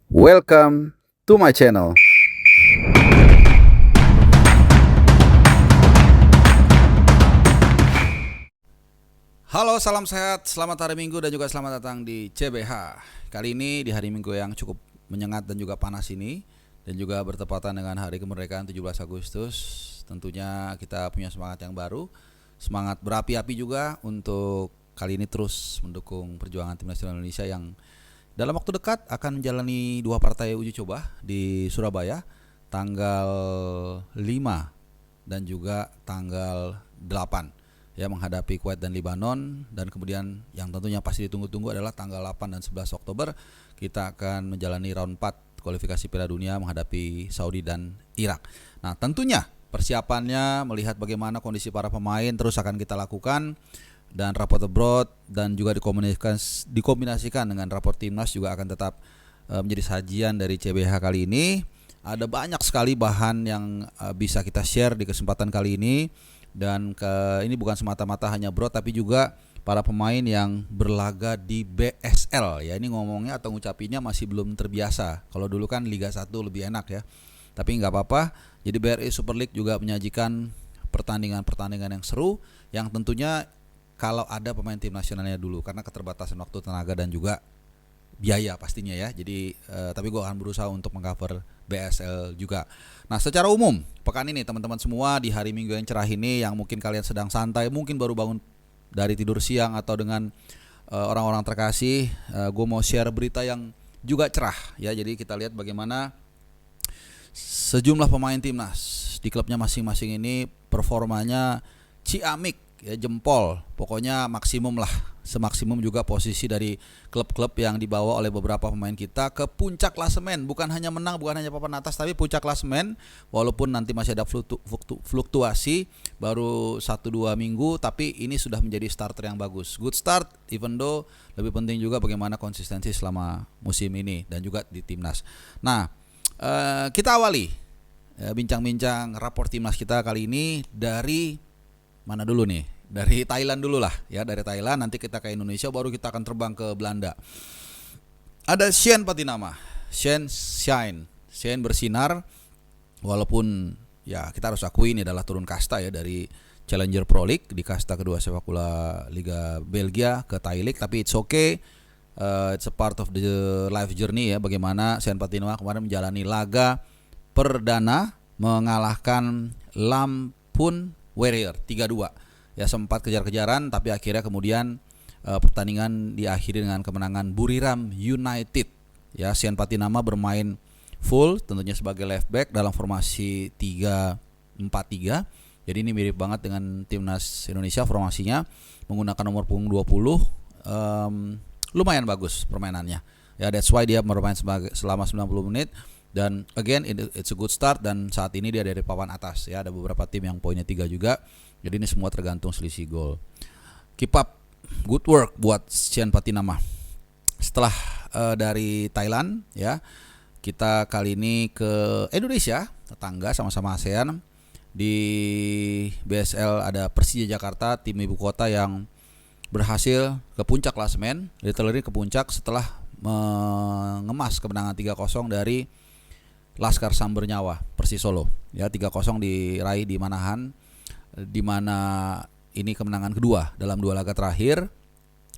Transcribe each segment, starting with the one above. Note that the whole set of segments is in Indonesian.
Welcome to my channel. Halo, salam sehat, selamat hari Minggu dan juga selamat datang di CBH. Kali ini di hari Minggu yang cukup menyengat dan juga panas ini, dan juga bertepatan dengan hari kemerdekaan 17 Agustus. Tentunya kita punya semangat yang baru, semangat berapi-api juga untuk kali ini terus mendukung perjuangan Timnas Indonesia yang dalam waktu dekat akan menjalani 2 partai uji coba di Surabaya tanggal 5 dan juga tanggal 8 ya, menghadapi Kuwait dan Lebanon. Dan kemudian yang tentunya pasti ditunggu-tunggu adalah tanggal 8 dan 11 Oktober kita akan menjalani round 4 kualifikasi Piala Dunia menghadapi Saudi dan Irak. Nah, tentunya persiapannya melihat bagaimana kondisi para pemain terus akan kita lakukan, dan raport abroad dan juga dikombinasikan dengan raport timnas juga akan tetap menjadi sajian dari CBH kali ini. Ada banyak sekali bahan yang bisa kita share di kesempatan kali ini. Dan ini bukan semata-mata hanya bro, tapi juga para pemain yang berlaga di BSL ya. Ini ngomongnya atau ngucapinnya masih belum terbiasa. Kalau dulu kan Liga 1 lebih enak ya. Tapi nggak apa-apa. Jadi BRI Super League juga menyajikan pertandingan-pertandingan yang seru, yang tentunya kalau ada pemain tim nasionalnya dulu, karena keterbatasan waktu, tenaga, dan juga biaya pastinya ya. Jadi tapi gue akan berusaha untuk mengcover BSL juga. Nah, secara umum pekan ini teman-teman semua di hari Minggu yang cerah ini, yang mungkin kalian sedang santai, mungkin baru bangun dari tidur siang atau dengan orang-orang terkasih, gue mau share berita yang juga cerah ya. Jadi kita lihat bagaimana sejumlah pemain timnas di klubnya masing-masing ini performanya ciamik ya, jempol, pokoknya maksimum lah, semaksimum juga posisi dari klub-klub yang dibawa oleh beberapa pemain kita ke puncak klasemen. Bukan hanya menang, bukan hanya papan atas, tapi puncak klasemen. Walaupun nanti masih ada fluktuasi, baru 1-2 minggu, tapi ini sudah menjadi starter yang bagus. Good start, even though lebih penting juga bagaimana konsistensi selama musim ini dan juga di timnas. Nah, kita awali bincang-bincang rapor timnas kita kali ini dari mana dulu nih? Dari Thailand dulu lah ya. Dari Thailand nanti kita ke Indonesia, baru kita akan terbang ke Belanda. Ada Shane Patinama, Shane bersinar, walaupun ya kita harus akui ini adalah turun kasta ya, dari Challenger Pro League di kasta kedua sepak bola Liga Belgia ke Thai League. Tapi it's okay, it's a part of the life journey ya, bagaimana Shane Patinama kemarin menjalani laga perdana mengalahkan Lampun Warrior 3-2 ya. Sempat kejar-kejaran tapi akhirnya kemudian pertandingan diakhiri dengan kemenangan Buriram United ya. Shane Patinama bermain full tentunya sebagai left back dalam formasi 3-4-3. Jadi ini mirip banget dengan timnas Indonesia formasinya, menggunakan nomor punggung 20. Lumayan bagus permainannya ya, that's why dia bermain selama 90 menit. Dan again it's a good start, dan saat ini dia dari papan atas ya. Ada beberapa tim yang poinnya 3 juga. Jadi ini semua tergantung selisih gol. Keep up good work buat Shane Patinama. Setelah dari Thailand ya, kita kali ini ke Indonesia, tetangga sama-sama ASEAN. Di BSL ada Persija Jakarta, tim ibu kota yang berhasil ke puncak klasemen, literally ke puncak setelah mengemas kemenangan 3-0 dari Laskar Sambernyawa Persis Solo ya. 3-0 diraih di Manahan, di mana ini kemenangan kedua dalam 2 laga terakhir.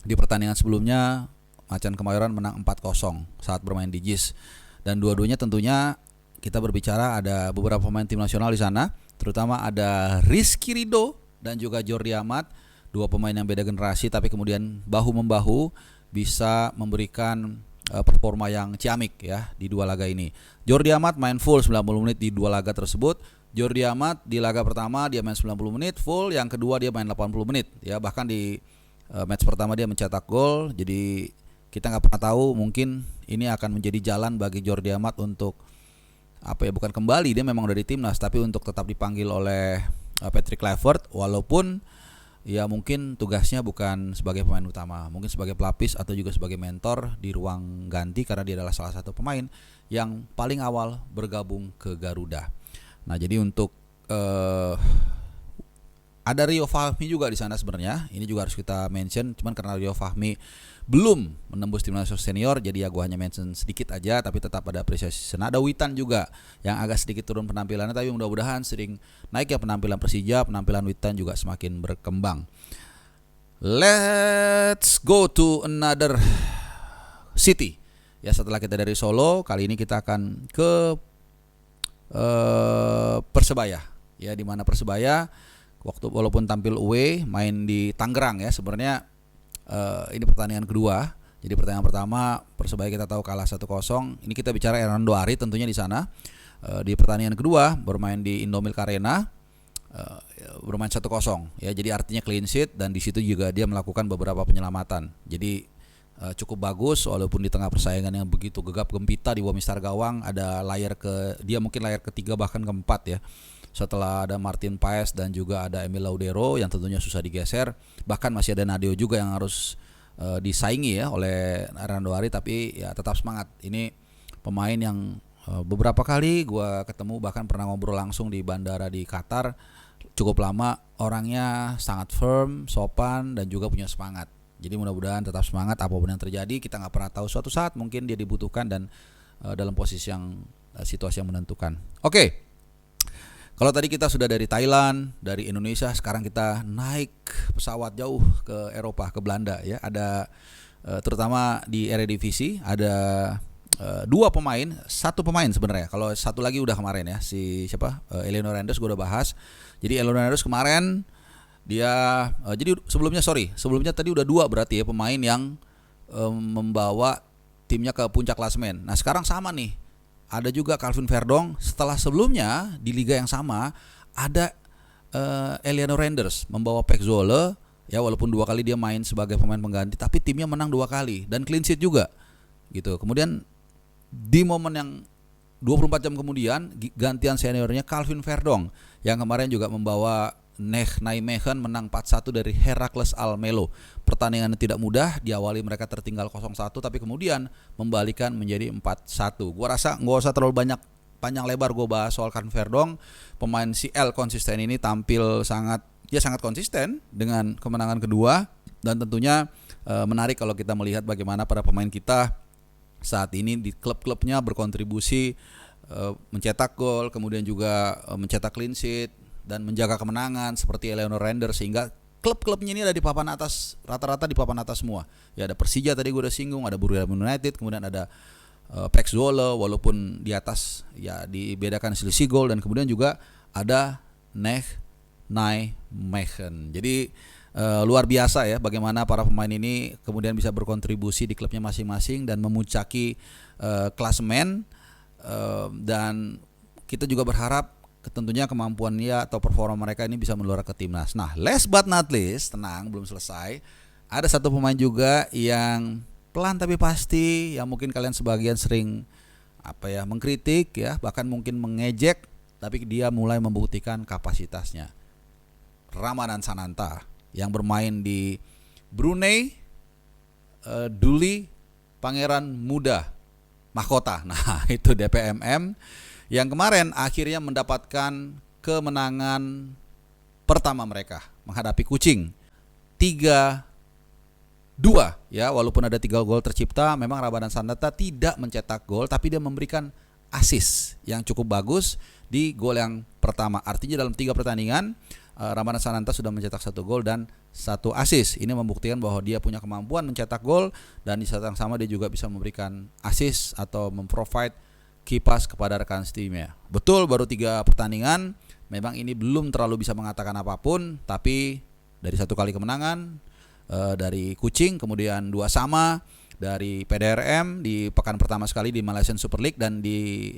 Di pertandingan sebelumnya Macan Kemayoran menang 4-0 saat bermain di JIS. Dan dua-duanya tentunya kita berbicara ada beberapa pemain tim nasional di sana, terutama ada Rizky Ridho dan juga Jordi Amat, 2 pemain yang beda generasi tapi kemudian bahu-membahu bisa memberikan performa yang ciamik ya di 2 laga ini. Jordi Amat main full 90 menit di 2 laga tersebut. Jordi Amat di laga pertama dia main 90 menit full, yang kedua dia main 80 menit ya. Bahkan di match pertama dia mencetak gol. Jadi kita nggak pernah tahu, mungkin ini akan menjadi jalan bagi Jordi Amat untuk bukan kembali, dia memang udah di timnas, tapi untuk tetap dipanggil oleh Patrick Kluivert, walaupun ya mungkin tugasnya bukan sebagai pemain utama, mungkin sebagai pelapis atau juga sebagai mentor di ruang ganti, karena dia adalah salah satu pemain yang paling awal bergabung ke Garuda. Nah, jadi untuk Ada Rio Fahmi juga di sana sebenarnya. Ini juga harus kita mention. Cuman karena Rio Fahmi belum menembus timnas senior, jadi ya gue hanya mention sedikit aja. Tapi tetap ada apresiasi. Ada Witan juga yang agak sedikit turun penampilannya, tapi mudah-mudahan sering naik ya penampilan Persija. Penampilan Witan juga semakin berkembang. Let's go to another city. Ya, setelah kita dari Solo, kali ini kita akan ke Persebaya. Ya, di mana Persebaya walaupun tampil away main di Tangerang ya, sebenarnya ini pertandingan kedua. Jadi pertandingan pertama Persebaya kita tahu kalah 1-0. Ini kita bicara Hernando Ari tentunya di sana. Di pertandingan kedua bermain di Indomilk Arena, bermain 1-0 ya. Jadi artinya clean sheet, dan di situ juga dia melakukan beberapa penyelamatan. Jadi cukup bagus walaupun di tengah persaingan yang begitu gegap gempita di bawah Mister Gawang. Ada dia mungkin layar ketiga bahkan keempat ya. Setelah ada Martin Paes dan juga ada Emil Laudero yang tentunya susah digeser. Bahkan masih ada Nadeo juga yang harus disaingi ya oleh Hernando Ari, tapi ya tetap semangat. Ini pemain yang beberapa kali gue ketemu, bahkan pernah ngobrol langsung di bandara di Qatar. Cukup lama, orangnya sangat firm, sopan, dan juga punya semangat. Jadi mudah-mudahan tetap semangat apapun yang terjadi. Kita nggak pernah tahu, suatu saat mungkin dia dibutuhkan dan dalam posisi yang situasi yang menentukan. Oke. Kalau tadi kita sudah dari Thailand, dari Indonesia, sekarang kita naik pesawat jauh ke Eropa, ke Belanda ya. Ada terutama di Eredivisie ada dua pemain, satu pemain sebenarnya. Kalau satu lagi udah kemarin ya, si siapa? Eleanor Renders gue udah bahas. Jadi Eleanor Renders kemarin dia jadi sebelumnya tadi udah dua berarti ya pemain yang membawa timnya ke puncak klasemen. Nah, sekarang sama nih. Ada juga Calvin Verdong. Setelah sebelumnya di liga yang sama ada Eleanor Renders membawa Pek Zwolle ya, walaupun dua kali dia main sebagai pemain pengganti, tapi timnya menang dua kali dan clean sheet juga gitu. Kemudian di momen yang 24 jam kemudian gantian seniornya Calvin Verdong yang kemarin juga membawa Nijmegen menang 4-1 dari Heracles Almelo. Pertandingan tidak mudah, diawali mereka tertinggal 0-1 tapi kemudian membalikan menjadi 4-1. Gua rasa enggak usah terlalu panjang lebar gua bahas soal Calvin Verdong. Pemain CL konsisten ini tampil sangat konsisten dengan kemenangan kedua, dan tentunya menarik kalau kita melihat bagaimana para pemain kita saat ini di klub-klubnya berkontribusi mencetak gol, kemudian juga mencetak clean sheet dan menjaga kemenangan seperti Eleanor Renders, sehingga klub-klubnya ini ada di papan atas, rata-rata di papan atas semua. Ya, ada Persija tadi gue udah singgung, ada Birmingham United, kemudian ada Pek Zwolle walaupun di atas ya dibedakan selisih gol, dan kemudian juga ada Nijmegen. Jadi luar biasa ya bagaimana para pemain ini kemudian bisa berkontribusi di klubnya masing-masing dan memuncaki klasemen, dan kita juga berharap tentunya kemampuannya atau performa mereka ini bisa menular ke timnas. Nah, last but not least, tenang, belum selesai. Ada satu pemain juga yang pelan tapi pasti, yang mungkin kalian sebagian sering mengkritik ya, bahkan mungkin mengejek, tapi dia mulai membuktikan kapasitasnya. Ramadan Sananta yang bermain di Brunei, Duli Pangeran Muda Mahkota. Nah, itu DPMM yang kemarin akhirnya mendapatkan kemenangan pertama mereka menghadapi Kucing 3-2 ya. Walaupun ada 3 gol tercipta, memang Ramadan Sananta tidak mencetak gol, tapi dia memberikan assist yang cukup bagus di gol yang pertama. Artinya dalam 3 pertandingan Ramadan Sananta sudah mencetak 1 gol dan 1 assist. Ini membuktikan bahwa dia punya kemampuan mencetak gol, dan di saat yang sama dia juga bisa memberikan assist atau memprovide kipas kepada rekan timnya. Betul, baru 3 pertandingan, memang ini belum terlalu bisa mengatakan apapun, tapi dari 1 kali kemenangan dari Kucing, kemudian 2 sama dari PDRM di pekan pertama sekali di Malaysian Super League, dan di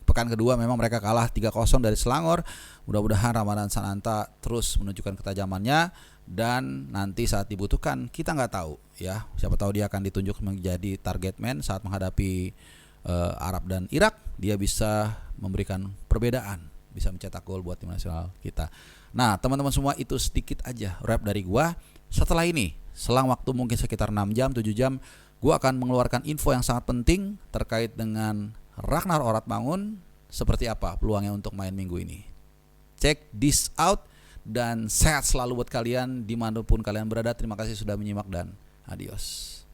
pekan kedua memang mereka kalah 3-0 dari Selangor. Mudah-mudahan Ramadan Sananta terus menunjukkan ketajamannya, dan nanti saat dibutuhkan kita nggak tahu ya, siapa tahu dia akan ditunjuk menjadi target man saat menghadapi Arab dan Irak. Dia bisa memberikan perbedaan, bisa mencetak gol buat tim nasional kita. Nah, teman-teman semua, itu sedikit aja wrap dari gua. Setelah ini, selang waktu mungkin sekitar 6 jam, 7 jam, gua akan mengeluarkan info yang sangat penting terkait dengan Ragnar Oratmangun. Seperti apa peluangnya untuk main minggu ini. Check this out. dan sehat selalu buat kalian dimanapun kalian berada. Terima kasih sudah menyimak dan adios.